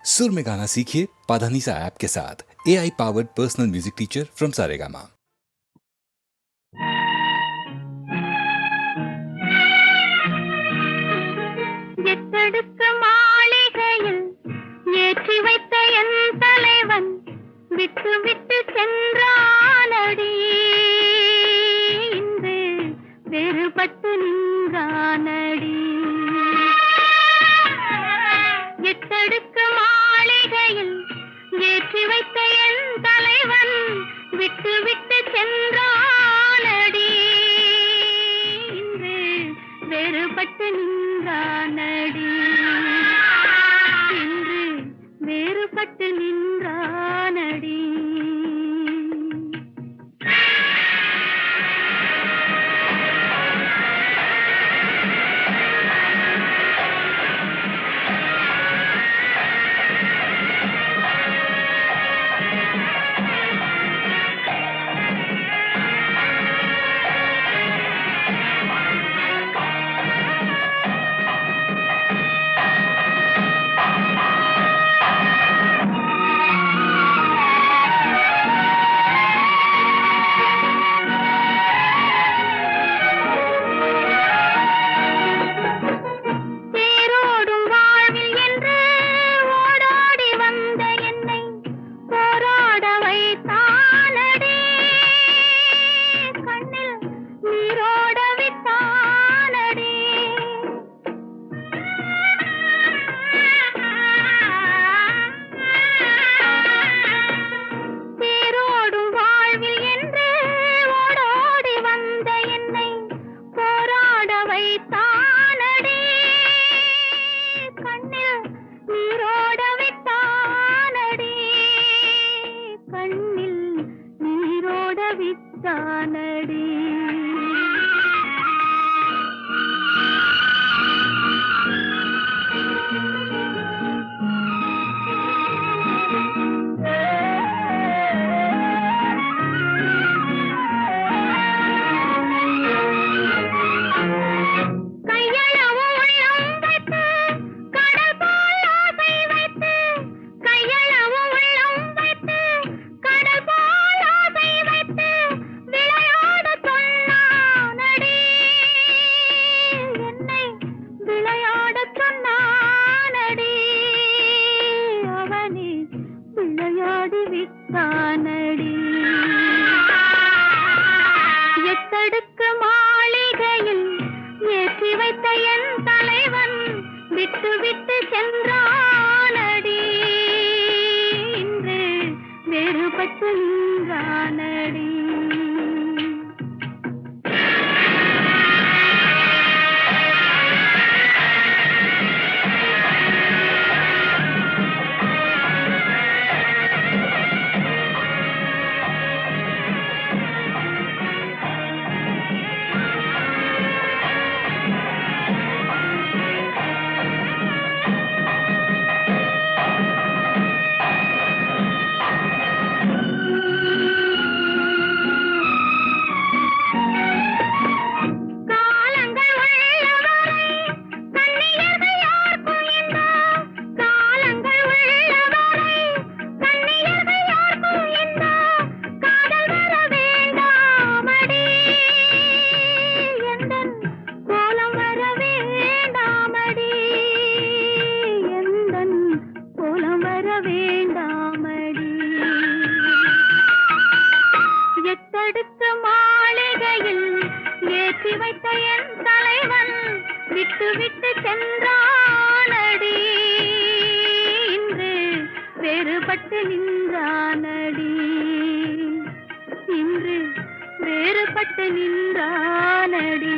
सुर में गाना सीखिए पाधानीसा ऐप के साथ। AI powered personal music teacher from Saregama. எத்தடுக்கு மாளிகையில் ஏற்றி வைத்த என் தலைவன் விட்டு விட்டு சென்றானடி, இன்று வேறுபட்டு நின்றானடி. எத்தடுக்கு மாளிகையில் ஏற்றி வைத்த என் தலைவன் விட்டு விட்டு சென்றானடி, இன்று வேறுபட்டு நின்றானடி, இன்று வேறுபட்டு நின்றானடி. எத்தடுக்கு மாளிகையில் ஏற்றி வைத்த என் தலைவன் விட்டு விட்டு சென்றானடி, இன்று வேறுபட்டு நின்றானடி. எத்தடுக்கு மாளிகையில் ஏற்றி வைத்த என் தலைவன் விட்டு விட்டு சென்றானடி, இன்று வேறுபட்டு நின்றானடி, இன்று வேறுபட்டு நின்றானடி.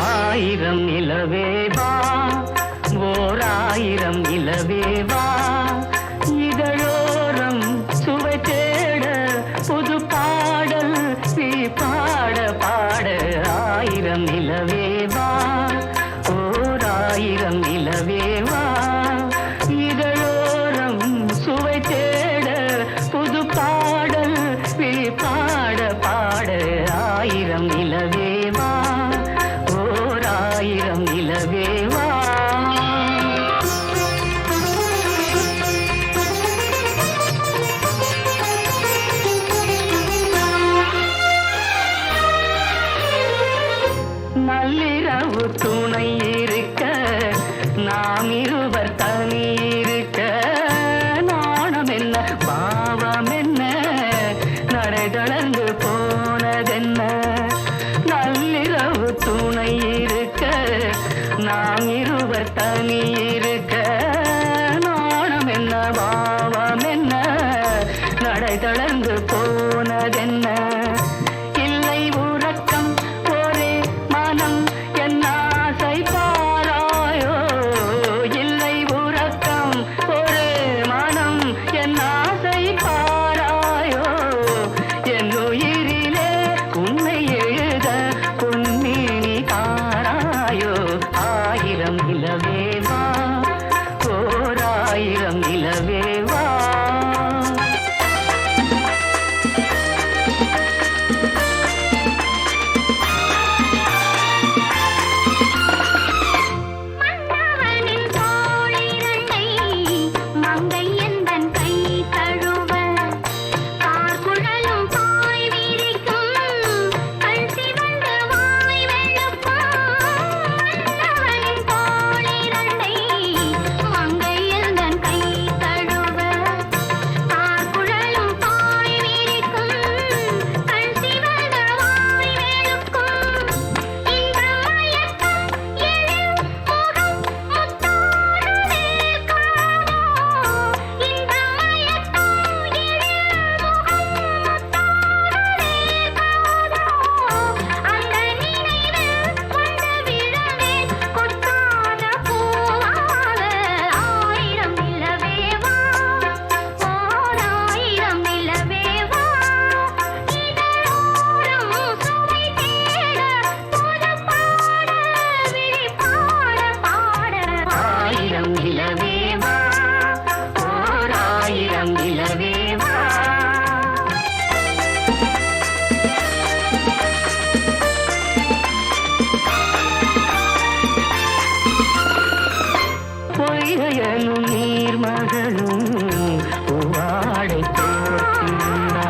ஆயிரம் நிலவேவா, ஓர் ஆயிரம் நிலவேவா, இதழோரம் சுவை தேட நள்ளிரவு துணை இருக்க நாம் இருவர் தனி இருக்க நாணம் என்ன பாவம் என்ன நடை தளர்ந்து போனதென்ன நள்ளிரவு துணை இருக்க நாம் இருவர் தனி இருக்க நாணம் என்ன பாவம் என்ன நடை தளர்ந்து போனதென்ன இல்லை உறக்கம் ஒரே மனம் என் ஆசை பாராயோ இல்லை உறக்கம் ஒரே மனம் என் ஆசை பாராயோ என் உயிரிலே உன்னை எழுத பொன்மேனி தாராயோ ஆயிரம் நிலவேவா ஓர் ஆயிரம் நிலவேவா மன்னவனின் தோளிரண்டை மங்கை எந்தன் கை தழுவ கார்குழலும் பாய் விரிக்கும் கண் சிவந்து வாய் வெளுக்கும் மன்னவனின் தோளிரண்டை மங்கை எந்தன் கை தழுவ கார்குழலும் பாய் விரிக்கும் கண் சிவந்து வாய் வெளுக்கும் இந்த மயக்கம் எழில் முகம் முத்தாடுதே காதோ இந்த மயக்கம் எழில் முகம் முத்தாடுதே காதோ அந்த நினைவில் கொண்டு விழவேன் கொட்டாத பூவாக ஆயிரம் நிலவேவா ஓர் ஆயிரம் நிலவேவா இதழோரம் சுவை தேட புது பாட விழி பாட பாட ஆயிரம் நிலவேவா ஓர் ஆயிரம் நிலவேவா பொய்கையனும் நீர்மகளும் பூவாடை போர்த்தினாள்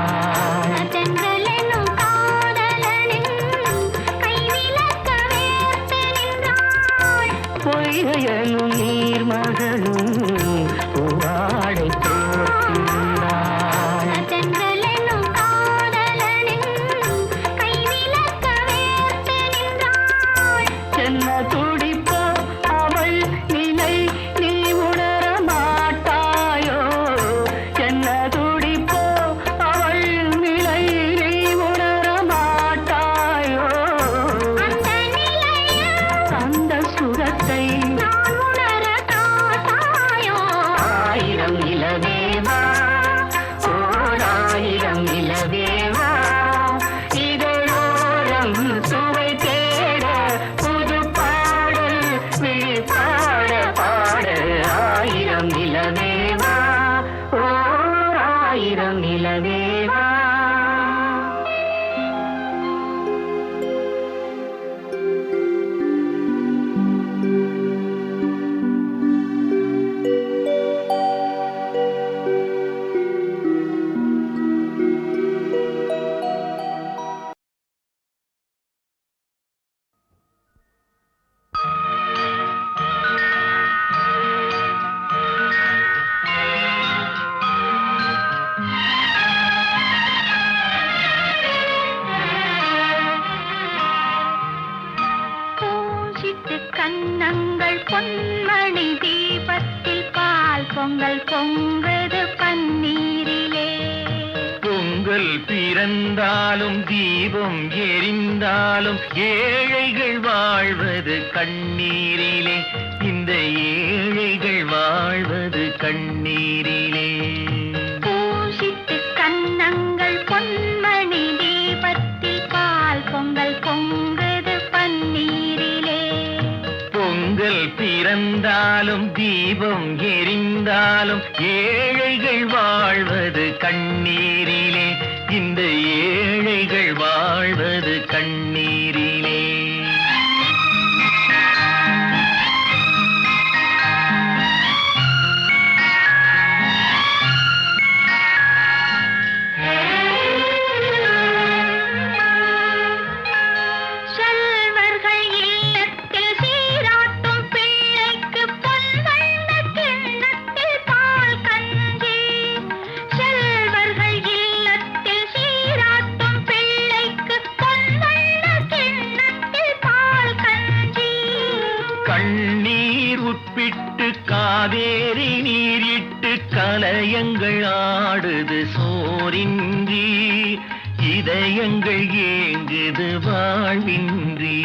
தென்றலெனும் காதலனின் கைவிலக்க வேர்த்து நின்றாள் பொய்கையனும் நீர்மகளும் பூவாடை போர்த்தினாள் தென்றலெனும் காதலனின் கைவிலக்க வேர்த்து நின்றாள் என்ன துடிப்போ அவள் நிலை நீ உணர மாட்டாயோ என்ன துடிப்போ அவள் நிலை நீ உணர மாட்டாயோ அந்த நிலையில் அந்த சுரத்தை நான் உணர காட்டாயோ ஆயிரம் நிலவேவா ஓர் ஆயிரம் நிலவேவா இதழோரம் சுவை தேட புது பாடல் விழி பாட பாட ஆயிரம் நிலவேவா ஓர் ஆயிரம் நிலவேவா பூசிட்டு கன்னங்கள் பொன்மணி தீபத்தில் பால் பொங்கல் பொங்குது பன்னீரிலே பொங்கல் பிறந்தாலும் தீபம் எரிந்தாலும் ஏழைகள் வாழ்வது கண்ணீரிலே இந்த ஏழைகள் வாழ்வது கண்ணீரிலே பூசிட்டு கன்னங்கள் பொன்மணி தீபத்தில் பால் பொங்கல் பொங்குது பன்னீரிலே பொங்கல் பிறந்தாலும் தீபம் எரிந்தாலும் ஏழைகள் வாழ்வது கண்ணீரிலே இந்த ஏழைகள் வாழ்வது கண்ணீரிலே செல்வர்கள் இல்லத்தில் காவேரி நீரிட்டு கலயங்கள் ஆடுது சோரின்றி, இதயங்கள் ஏங்குது வாழ்வின்றி.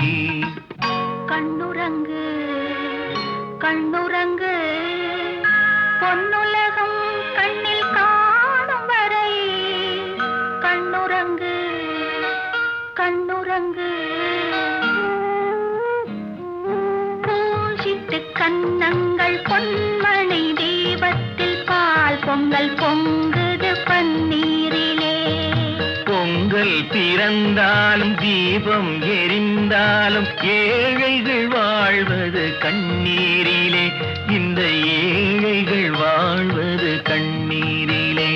கண்ணுறங்கு கண்ணுறங்கு பொன்னுலகம் கண்ணில் காணும் வரை. கண்ணுறங்கு கண்ணுறங்கு பூசிட்டு கன்னங்கள் பொன்மணி தீபத்தில் பால் பொங்கல் பொங்குது பன்னீரிலே. பொங்கல் பிறந்தாலும் தீபம் எரிந்தாலும் ஏழைகள் வாழ்வது கண்ணீரிலே. இந்த ஏழைகள் வாழ்வது கண்ணீரிலே.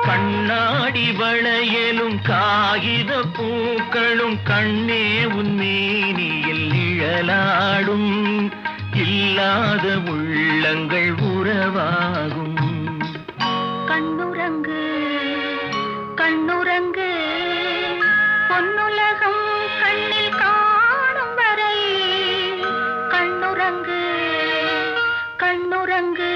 கண்ணாடி வளையலும் காகித பூக்களும் கண்ணே உன்மேனியில் நிழலாடும். இல்லாத உள்ளங்கள் உறவாகும். கண்ணுறங்கு கண்ணுறங்கு பொன்னுலகம் கண்ணில் காணும் வரை. கண்ணுறங்கு கண்ணுறங்கு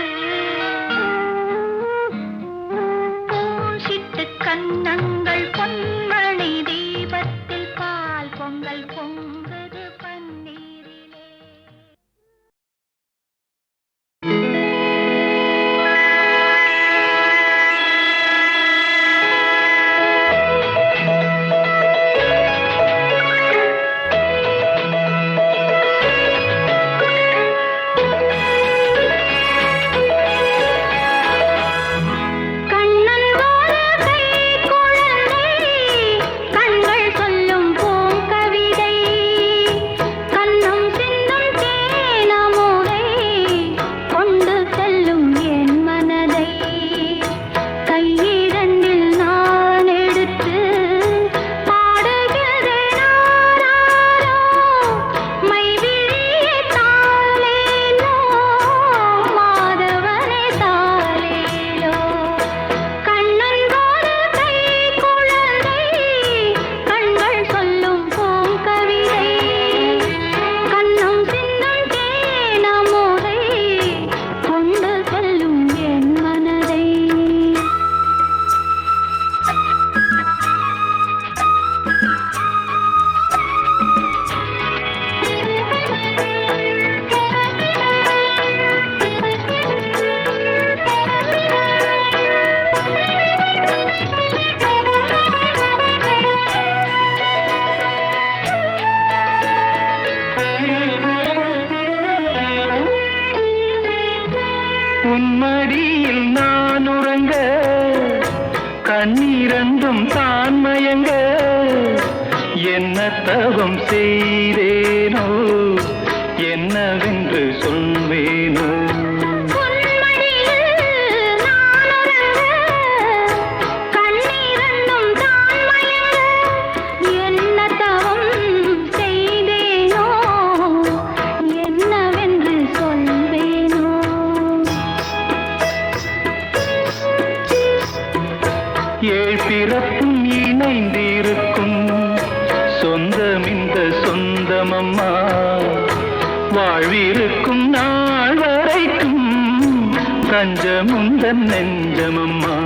பூசிட்டு கன்னங்கள் பொன்மணி தீபத்தில் பால் பொங்கல் பொங்குது பன்னீரிலே. உன்மடியில் நான் உறங்க கண்ணீரந்தும் தான் மயங்க. என்ன தவம் செய்தேனோ என்னவென்று சொல்வேனோ. பிறப்பும் இணைந்திருக்கும் சொந்தம் இந்த சொந்தமம்மா. வாழ்விருக்கும் நாள் வரைக்கும் தஞ்சமுந்தன் நெஞ்சமம்மா.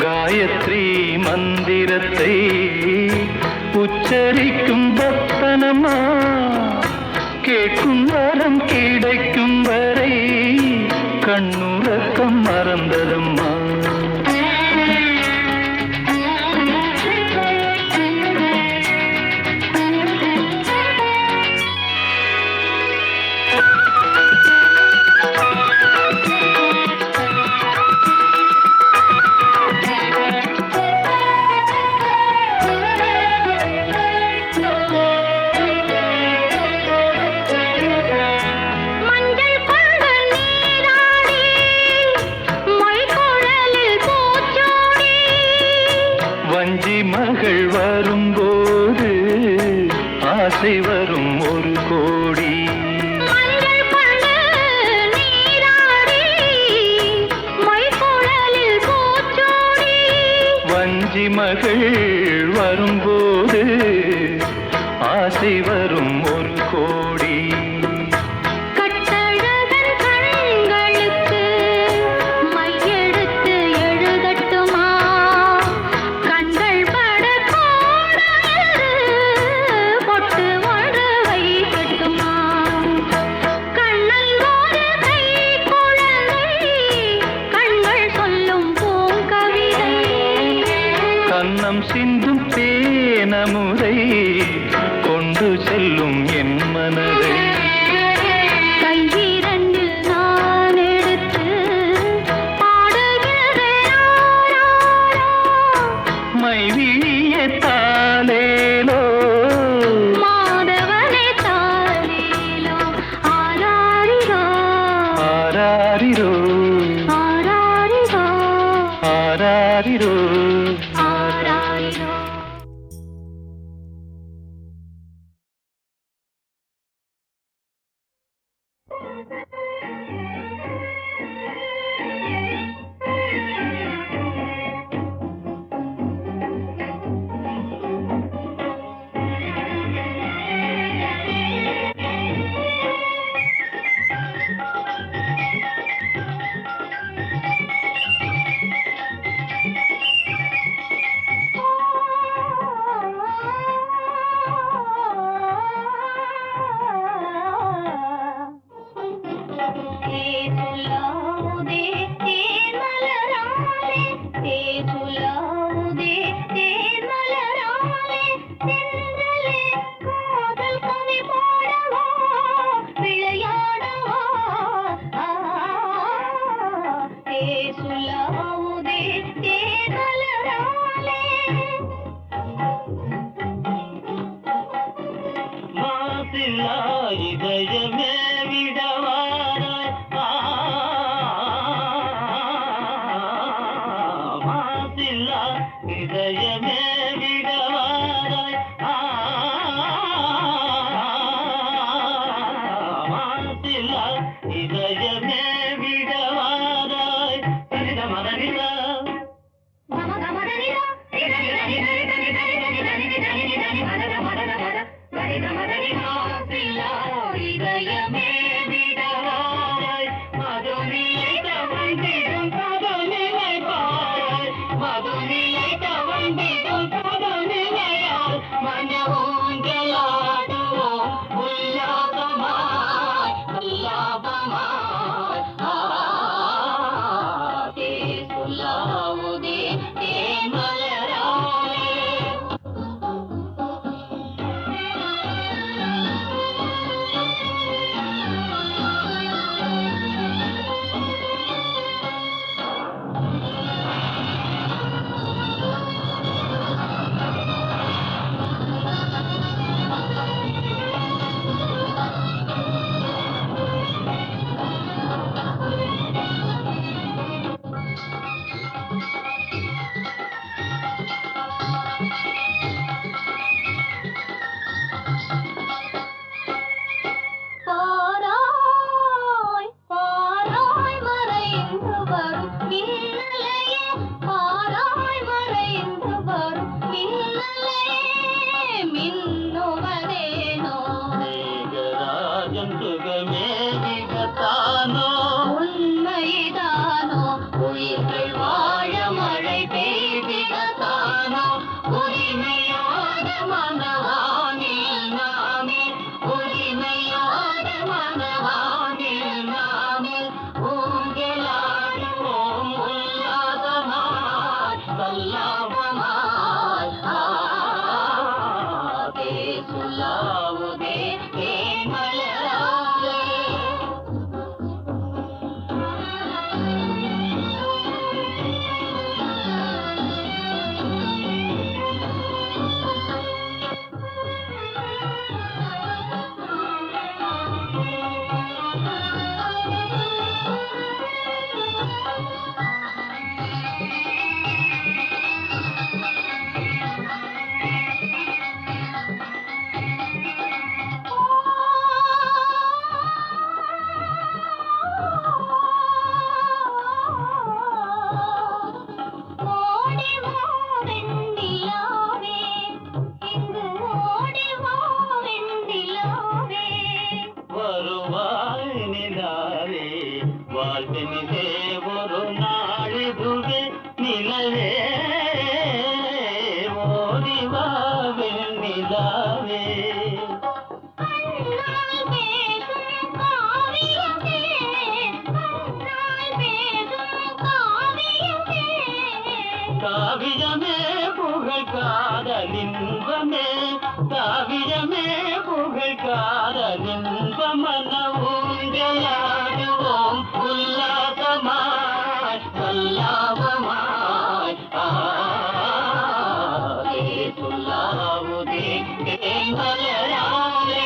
காயத்ரி மந்திரத்தை உச்சரிக்கும் பக்தனம்மா. கேட்கும் வரம் கிடைக்கும் வரை கண்ணுறக்கம் மறந்ததம்மா. ஆசை வரும் ஒரு கோடி. மஞ்சள் கொண்டு நீராடி மைக்குழலில் பூச்சூடி வஞ்சி மகள் வரும்போது ஆசை வரும் ஒரு கோடி. கட்டழகன் கண்களுக்கு மையெடுத்து எழுதட்டுமா கண்கள் பட பொட்டு ஒன்று வைக்கட்டுமா கண்ணன் ஒரு கை குழந்தை கண்கள் சொல்லும் பூங்கவிதை கன்னம் சிந்தும் தேனமுதை கொண்டு செல்லும் என் மனதை. கையிரண்டில் நான் எடுத்து பாடுகிறேன் மைவிழிய தாலேலோ மாதவனே தாலேலோ ஆராரிரோ ஆராரிரோ ஆராரிரோ ஆராரிரோ ஆராரிரோ. தேசுலாவுதே தேன்மலராலே தேசுலாவுதே தேன்மலராலே தென்றலே காதல் கவி பாடவா விளையாடவா தேசுலாவுதே தேன்மலராலே. மாசில்லா இதயமே விடவாராய் மாசில்லா இதயமே விடவாராய் மாசில்லா இதயமே விடவாராய் சரித மதனிதா இதயமே விடவாய் மதுனிலை தவழ்ந்திடும் பதனிலைப்பாய் மதுனிலை தவழ்ந்திடும் பதனிலையால் மன ஊஞ்சலாடுவோம் உல்லாபமாய் உல்லாபமாய் தேசுலாவுதே தேன்மலராலே. காவியமே புகழ் காதலின்பமே காவியமே புகழ் காதலின்பமன ஊஞ்சலாடுவோம் உல்லாசமாய் சல்லாபமாய் சொல்லாவுதே மலராலே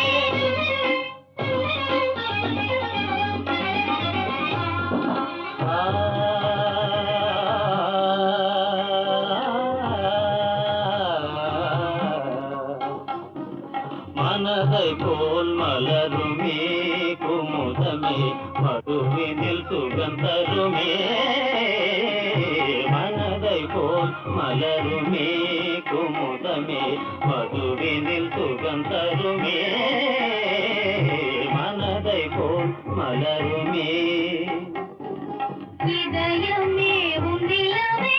மனதை போல் மலருமே குமுதமே மதுவினில் சுகந்தருமே மனதை போல் மலருமே குமுதமே மதுவினில் சுகந்தருமே மனதை போல் மலருமே இதயமே உன்னிலவே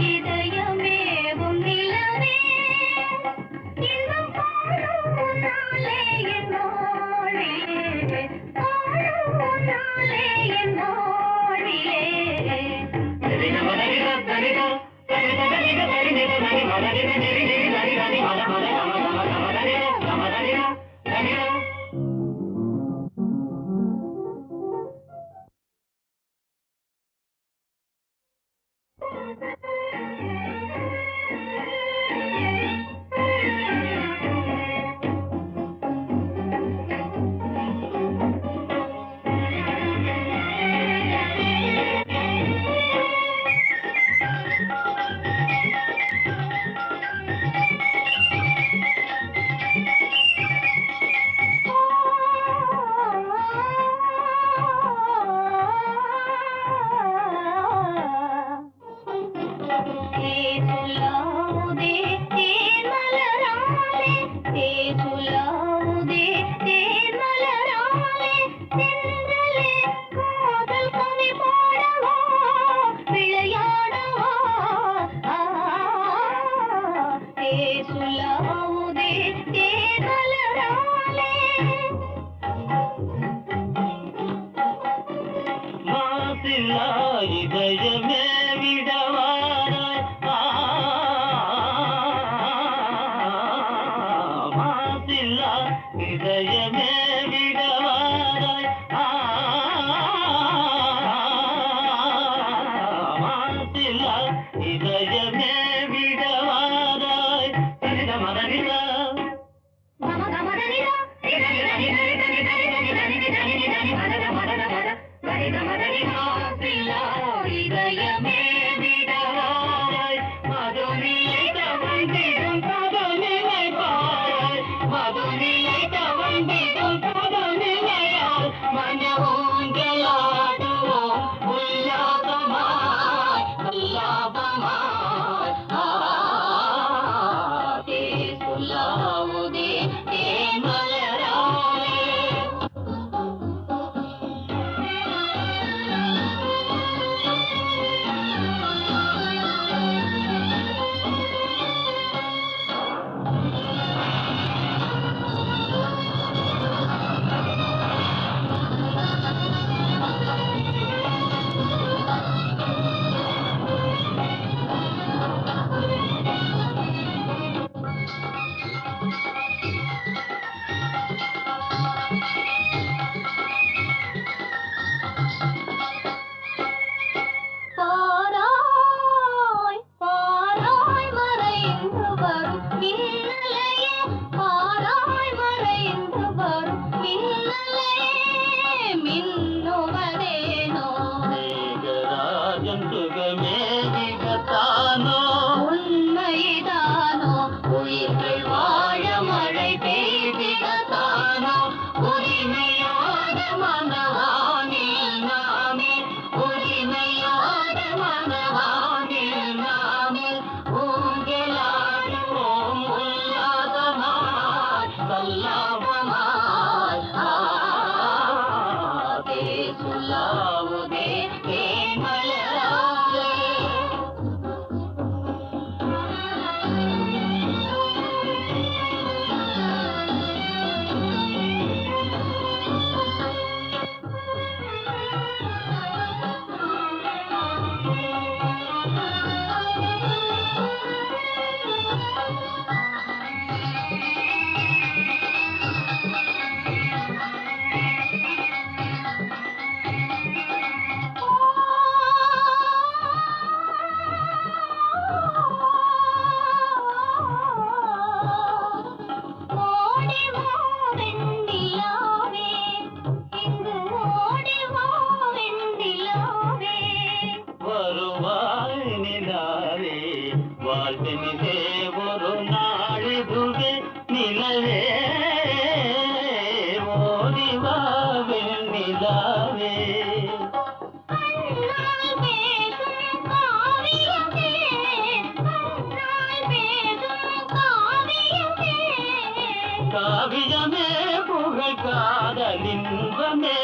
இதயமே உன்னிலவே இன்னும் பாடும் நாளே என்னோடிலே பாடும் நாளே என்னோடிலே மாசில்லா இதயமே விடவாராய் மாசில்லா இதயமே விடவாராய் மாசில்லா இதயமே விடவாராய் தனித மதனிதா இதயமே விடவாராய் மதுநிலை தவழ்ந்திடும் கதநிலை பாராய் மதுநிலை தவழ்ந்திடும் கதநிலையால் மன ஊஞ்சலாடுவோம் உல்லாசமாய் உல்லாபமாய் சொல்லாவுதே தேன் மலராலே பாராய் பாராய் மறைந்து வரும் மின்னலையே பாராய் மறைந்து வரும் மின்னலையே மின்னுவதேனோ மேகராஜன் சுகமே மிகத்தானோ உண்மைதானோ உயிர்கள் வாழ மழை பெய்திடத்தானோ உரிமையோட மனவானில் நாமே உரிமையோட மனவானில் நாமே ஊஞ்சலாடுவோம் உல்லாசமாய் சல்லாபமாய் சொல்லாவுதே தேன் மலராலே வாழ்வினிலே ஒரு நாளிதுவே நிலவே ஓடிவாவே நிலாவே காவியமே புகழ் காதலின்பமே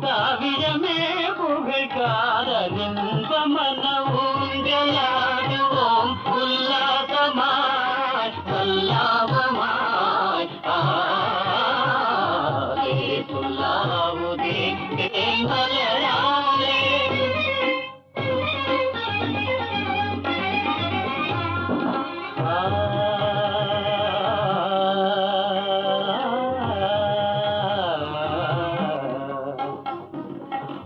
காவியமே புகழ் காதலின்பமன ஊஞ்சலாடுவோம் உல்லாசமாய் சல்லாபமாய் ஆலே சொல்லாவுதே மலராலே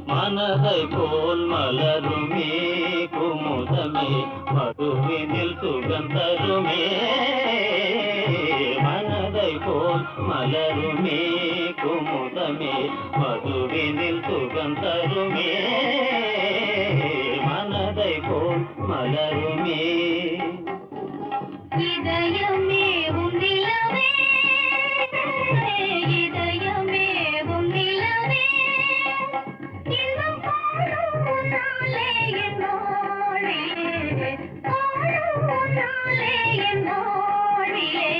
மனதை போல் மலருமே குமுதமே மதுவினில் சுகந்தருமே மனதை போல் மலருமே குமுதமே மதுவினில் சுகந்தருமே மனதை போல் மலருமே இதயமே உன்னிலவே இதயமே உன்னிலவே இன்னும் பாடும் நாளே என்னோடிலே பாடும் நாளே என்னோடிலே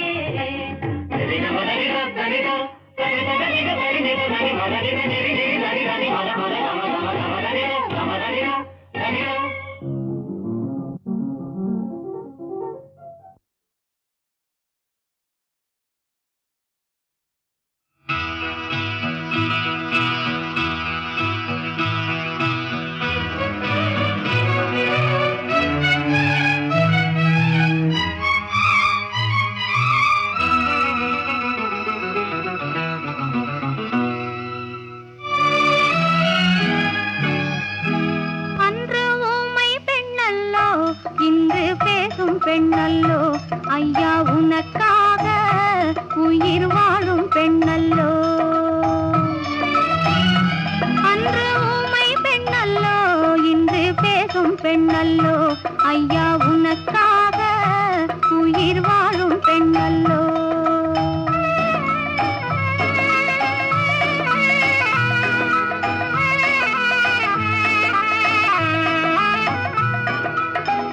பெண்ணல்லோ ஐயா உனக்காக உயிர் வாழும் பெண்ணல்லோ அன்று ஊமை பெண்ணல்லோ இன்று பேசும் பெண்ணல்லோ ஐயா உனக்காக உயிர் வாழும் பெண்ணல்லோ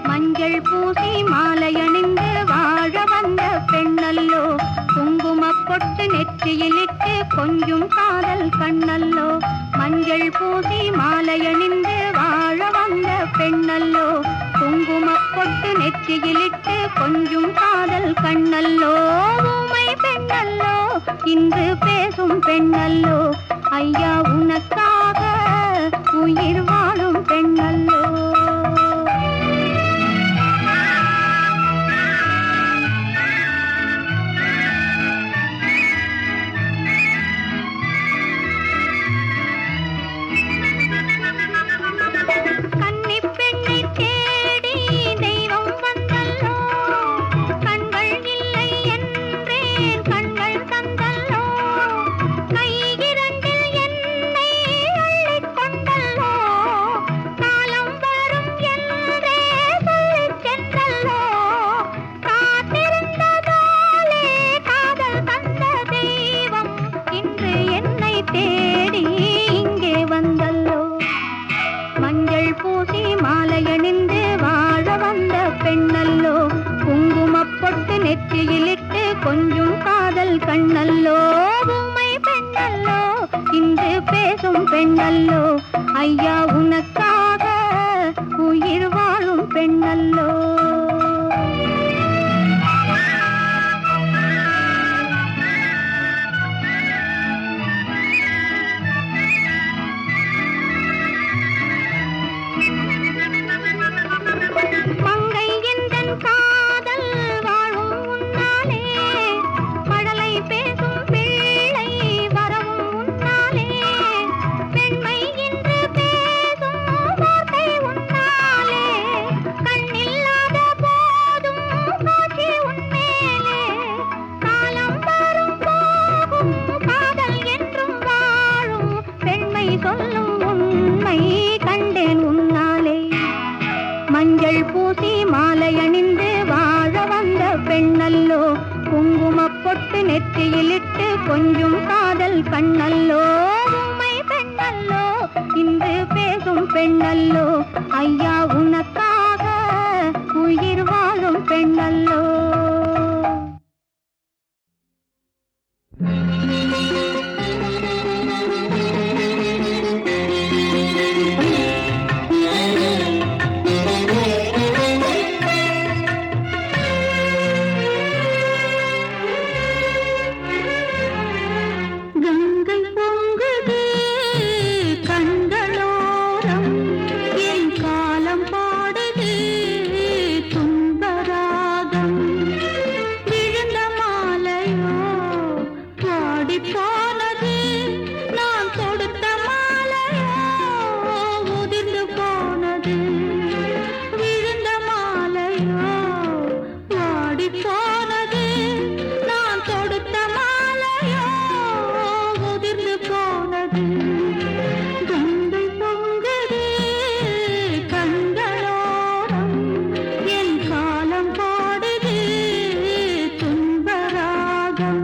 மஞ்சள் பூசி மாலையணிந்து வாழ வந்த பெண்ணல்லோ குங்குமப் பொட்டு நெற்றியிலிட்டு கொஞ்சும் காதல் கண்ணல்லோ மஞ்சள் பூசி மாலையணிந்து வாழ வந்த பெண்ணல்லோ குங்குமப் பொட்டு நெற்றியிலிட்டு கொஞ்சும் காதல் கண்ணல்லோ ஊமை பெண்ணல்லோ இன்று பேசும் பெண்ணல்லோ ஐயா உனக்காக உயிர் வாழும் பெண்ணல்லோ நெற்றியிலிட்டு கொஞ்சம் காதல் கண்ணல்லோ ஊமை பெண்ணல்லோ இன்று பேசும் பெண்ணல்லோ ஐயா உனக்காக உயிர் வாழும் பெண்ணல்லோ மங்கை எந்தன் காதல் வாழும் உன்னாலே மழலை பேசும் பிள்ளை வரவும் உன்னாலே பெண்மை இன்று பேச மஞ்சள் பூசி மாலை அணிந்து வாழ வந்த பெண்ணல்லோ, குங்குமப் பொட்டு நெற்றியிலிட்டு கொஞ்சம் காதல் கண்ணல்லோ, உம்மை பெண்ணல்லோ இன்று பேசும் பெண்ணல்லோ, ஐயா உனக்காக உயிர் வாழும் பெண்ணல்லோ. கங்கை பொங்குது கண்களோரம், என் காலம் பாடுது துன்பராகம், விழுந்த மாலையோ வாடி போனது, நான் தொடுத்த மாலையோ உதிர்ந்து போனது, விழுந்த மாலையோ வாடி போனது, நான் தொடுத்த மாலையோ உதிர்ந்து போனது. கங்கை பொங்குது கண்களோரம், என் காலம் பாடுது துன்பராகம்.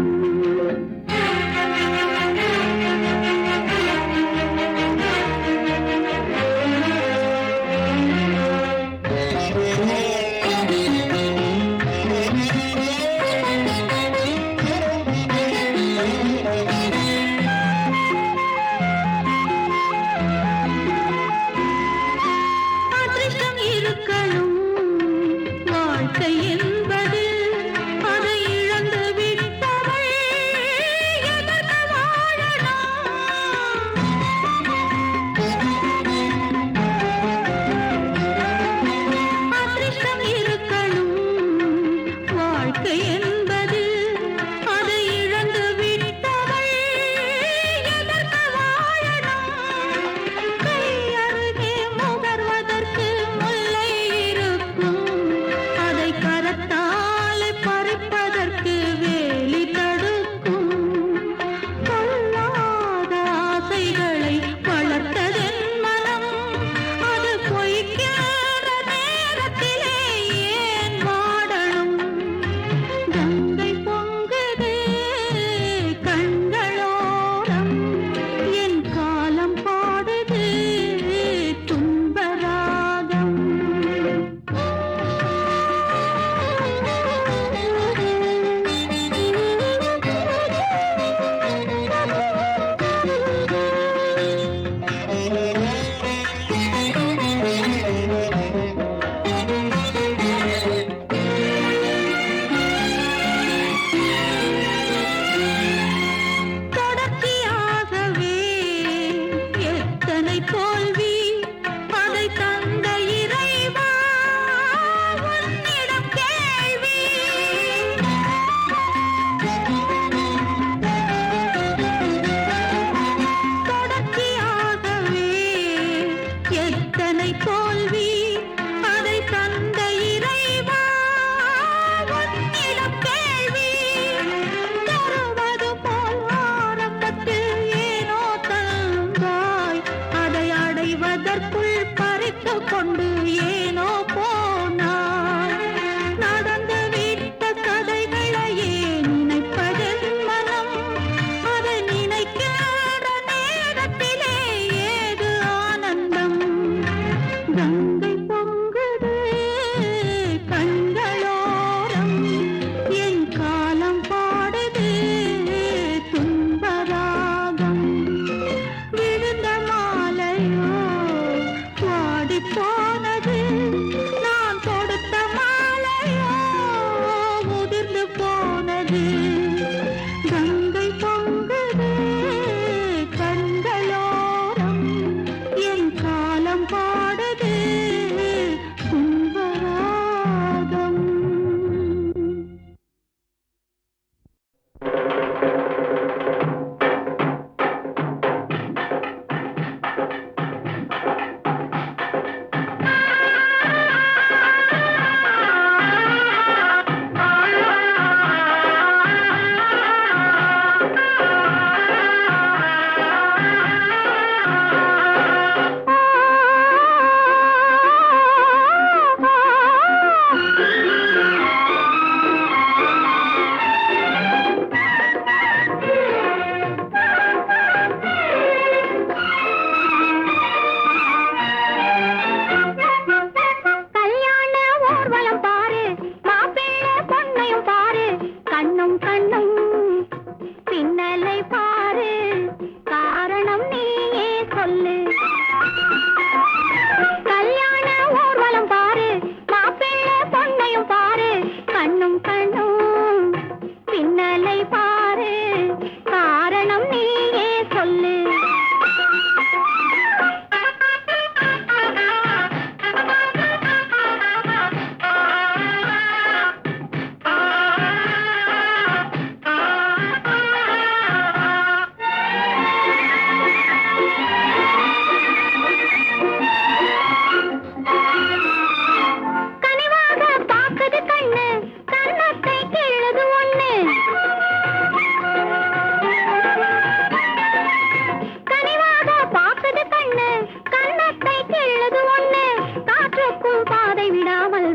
அதிர்ஷ்டம் இருக்கணும் வாழ்க்கை என்பது, அதை இழந்து விட்டவள் எதற்கு வாழணும்? அதிர்ஷ்டம் இருக்கணும் வாழ்க்கை என்பது, அதை இழந்து விட்டவள் எதற்கு வாழணும்? கை அருகே முகர்வதற்கு முல்லை இருக்கும், அதை கரத்தில்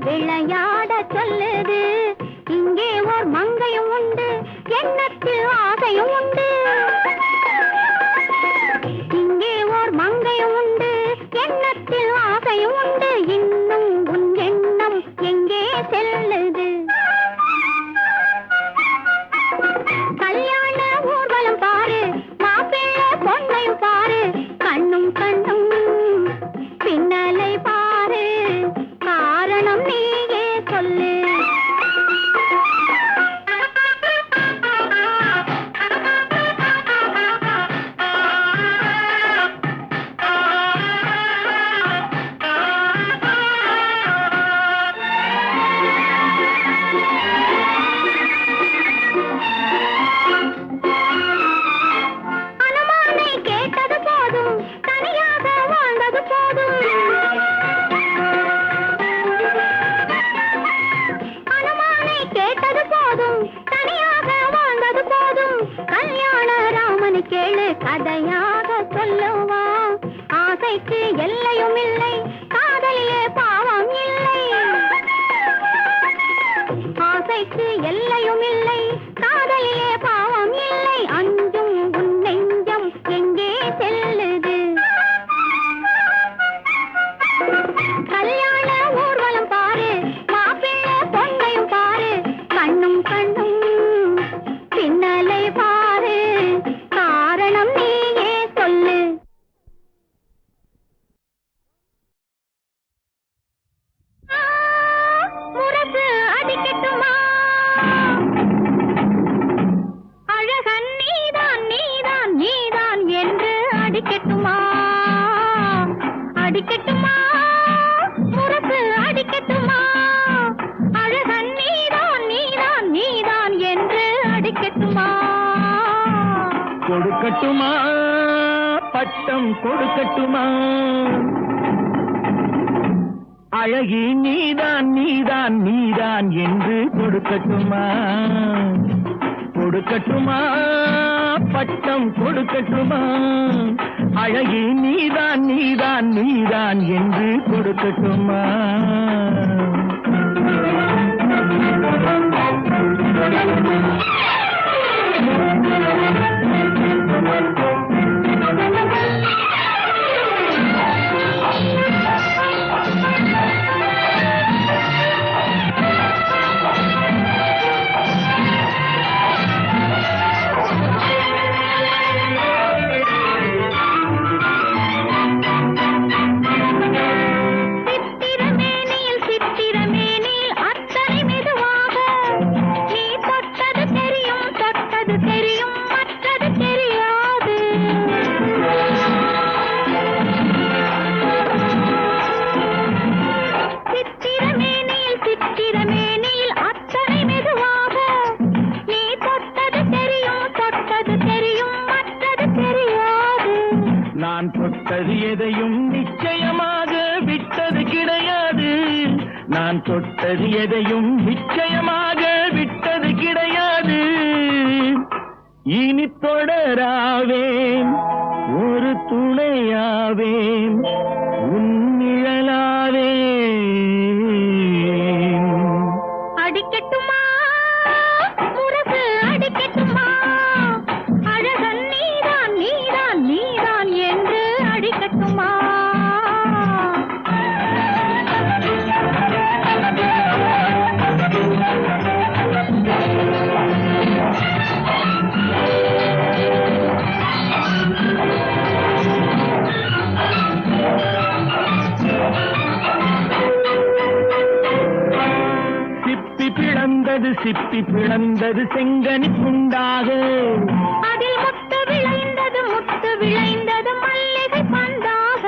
விளையாட சொல்லுது. இங்கே ஓர் மங்கையும் உண்டு, எண்ணத்தில் ஆசையும் உண்டு. இங்கே ஓர் மங்கையும் உண்டு, எண்ணத்தில் ஆசையும் உண்டு. இன்னும் உன் எண்ணம் எங்கே செல்லுது? கல்யாண ஊர்வலம் பாரு, மாப்பிள்ளை பொண்ணையும் பாரு. கண்ணும் கண்ணும் பின்னலை பாரு, காரணம் நீயே சொல்லு. அனுமானை கேட்டது போதும், தனியாக வாழ்ந்தது போதும். அனுமானை கேட்டது போதும், தனியாக வாழ்ந்தது போதும். கல்யாண ராமனை கேளு, கதையாக சொல்லுவா. ஆசைக்கு எல்லையும் இல்லை, காதலிலே பாவம் இல்லை. ஆசைக்கு எல்லையும் இல்லை, காதலிலே பாவம் இல்லை. அஞ்சும் உன் நெஞ்சம் எங்கே செல்லுது? கல்யாண ஊர்வலம் பாரு, மாப்பிள்ளை பொண்ணையும் பாரு. கண்ணும் கண்ணும் பின்னலை பாரு, காரணம் நீயே சொல்லு. முரசு அடிக்கட்டுமா? அழகன் நீதான் நீதான் நீதான் என்று அடிக்கட்டுமா? அடிக்கட்டுமா? முரசு அடிக்கட்டுமா? அழகன் நீதான் நீதான் நீதான் என்று அடிக்கட்டுமா? கொடுக்கட்டுமா பட்டம் கொடுக்கட்டுமா? அழகி நீதான் நீதான் நீதான் என்று கொடுக்கட்டுமா? கொடுக்கட்டுமா பட்டம் கொடுக்கட்டுமா? அழகி நீதான் நீதான் நீதான் என்று கொடுக்கட்டுமா? சித்திரமேனியில் சித்திரமேனியில் அத்தனை மெதுவாக நீ தொட்டது தெரியும், தொட்டது தெரியும், மற்றது தெரியாது. சித்திரமேனியில் சித்திரமேனியில் அத்தனை மெதுவாக நீ தொட்டது தெரியும், தொட்டது தெரியும், மற்றது தெரியாது. நான் தொட்டது எதையும் நிச்சயமாக விட்டது கிடையாது. நான் தொட்டது எதையும் நிச்சயமாக விட்டது கிடையாது. இனி தொடராவேன், ஒரு துணையாவேன், உன் நிழலாவேன். அடிக்கட்டுமா? முரசு அடிக்கட்டுமா? அழகன் நீதான் நீதான் நீதான் என்று அடிக்கட்டுமா? சிப்பி பிளந்தது செங்கனி துண்டாக. அதில் முத்து விளைந்தது மல்லிகை பந்தாக.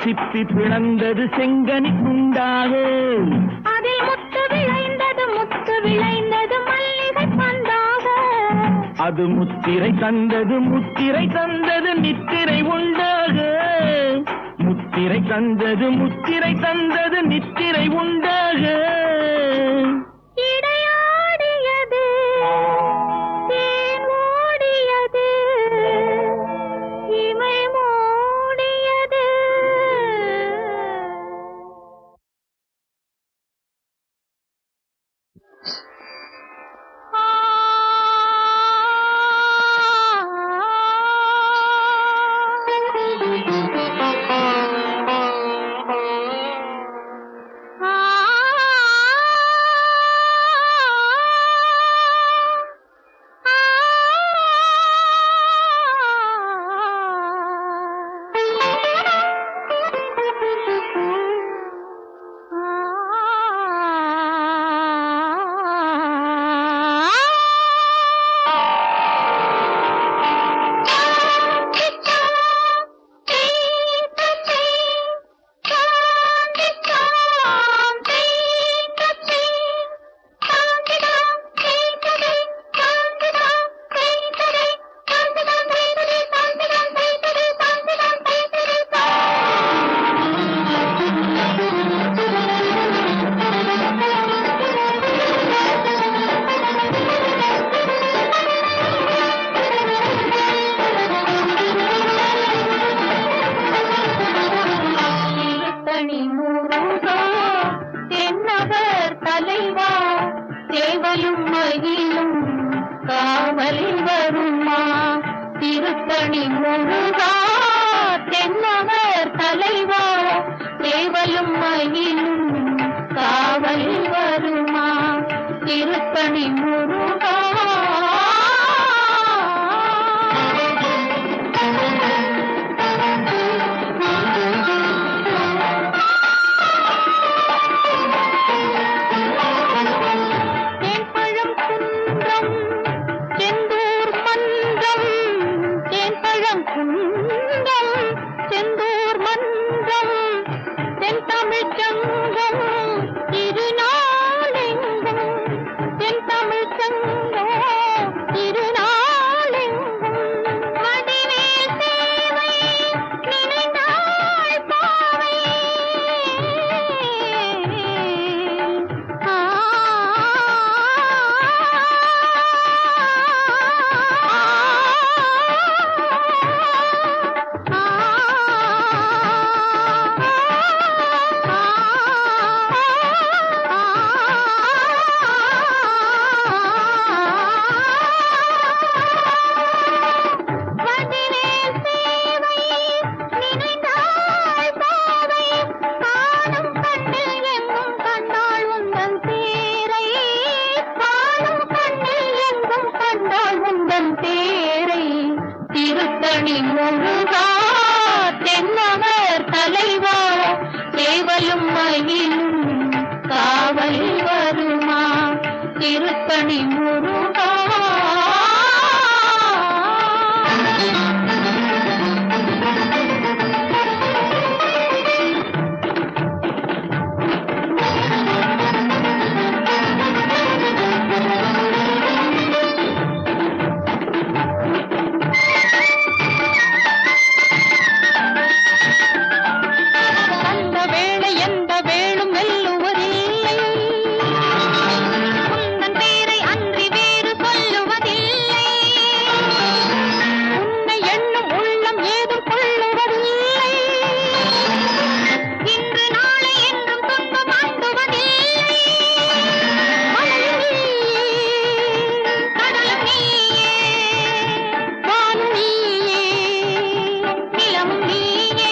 சிப்பி பிளந்தது செங்கனி துண்டாக. அதில் முத்து விளைந்தது மல்லிகை பந்தாக. அது முத்திரை தந்தது நித்திரை உண்டாக. முத்திரை தந்தது நித்திரை உண்டாக. இடையாடியது தேன் ஓடியது திருத்தணி முருகா தென்னவர் தலைவா தேவலும் மயிலும் காவல் வருமா திருத்தணி முருகா தேன்பழம் குன்றம் செந்தூர் மன்றம் தேன்பழம் குன்றம் செந்தூர் மன்றம் தென்தமிழ்ச் சங்கம் திருநாளெங்கும் தென்தமிழ்ச் சங்கம் திருநாளெங்கும் வடிவேல் சேவை நினைந்தாள் பாவை வடிவேல் சேவை நினைந்தாள் பாவை காணும் கண்ணில் எங்கும் கண்டாள் உந்தன் தேரை காணும் கண்ணில் எங்கும் கண்டாள் உந்தன் தேரை திருத்தணி முருகா தென்னவர் தலைவா தேவலும் மயிலும் காவல் வருமா திருத்தணி முருகா அந்த வேளை எந்த வேளும் வெல்லுவதில்லை உந்தன் பேரை அன்றி வேறு சொல்லுவதில்லை உன்னை எண்ணும் உள்ளம் ஏதும் கொள்ளுவதில்லை இன்று நாளை என்றும் துன்பம் அண்டுவதில்லை மலையும் நீயே கடலும் நீயே வானும் நீயே நிலமும் நீயே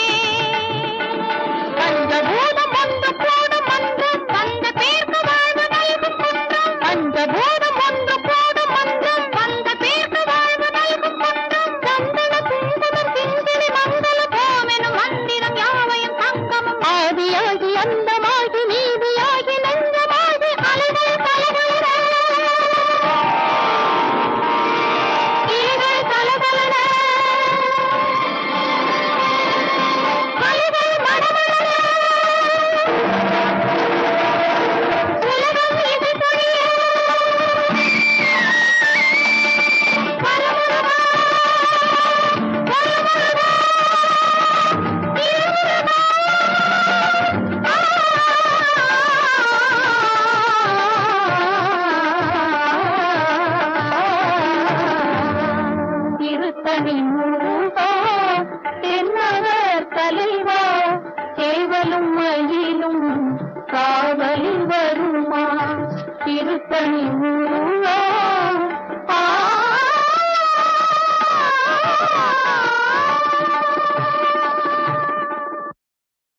பஞ்சபூதம் ஒன்று கூடும் மன்றம் வந்த பேர்க்கு வாழ்வு நல்கும் குன்றம் பஞ்சபூதம் ஒன்று கூடும் மன்றம் வந்த பேர்க்கு வாழ்வு நல்கும் குன்றம் சந்தன குங்குமம் சிந்திரி மங்கள கோமெனும் மந்திரம் யாவையும் சங்கமம் ஆதியாகி அந்தமாகி நீதியாகி நெஞ்சமாகி அலைகள் கலகலர கிளிகள் கலகலர அலைகள் மடமடர உலகம் இது பொழிய பரபரவா பரபரவா திருத்தணி முருகா தென்னவர் தலைவா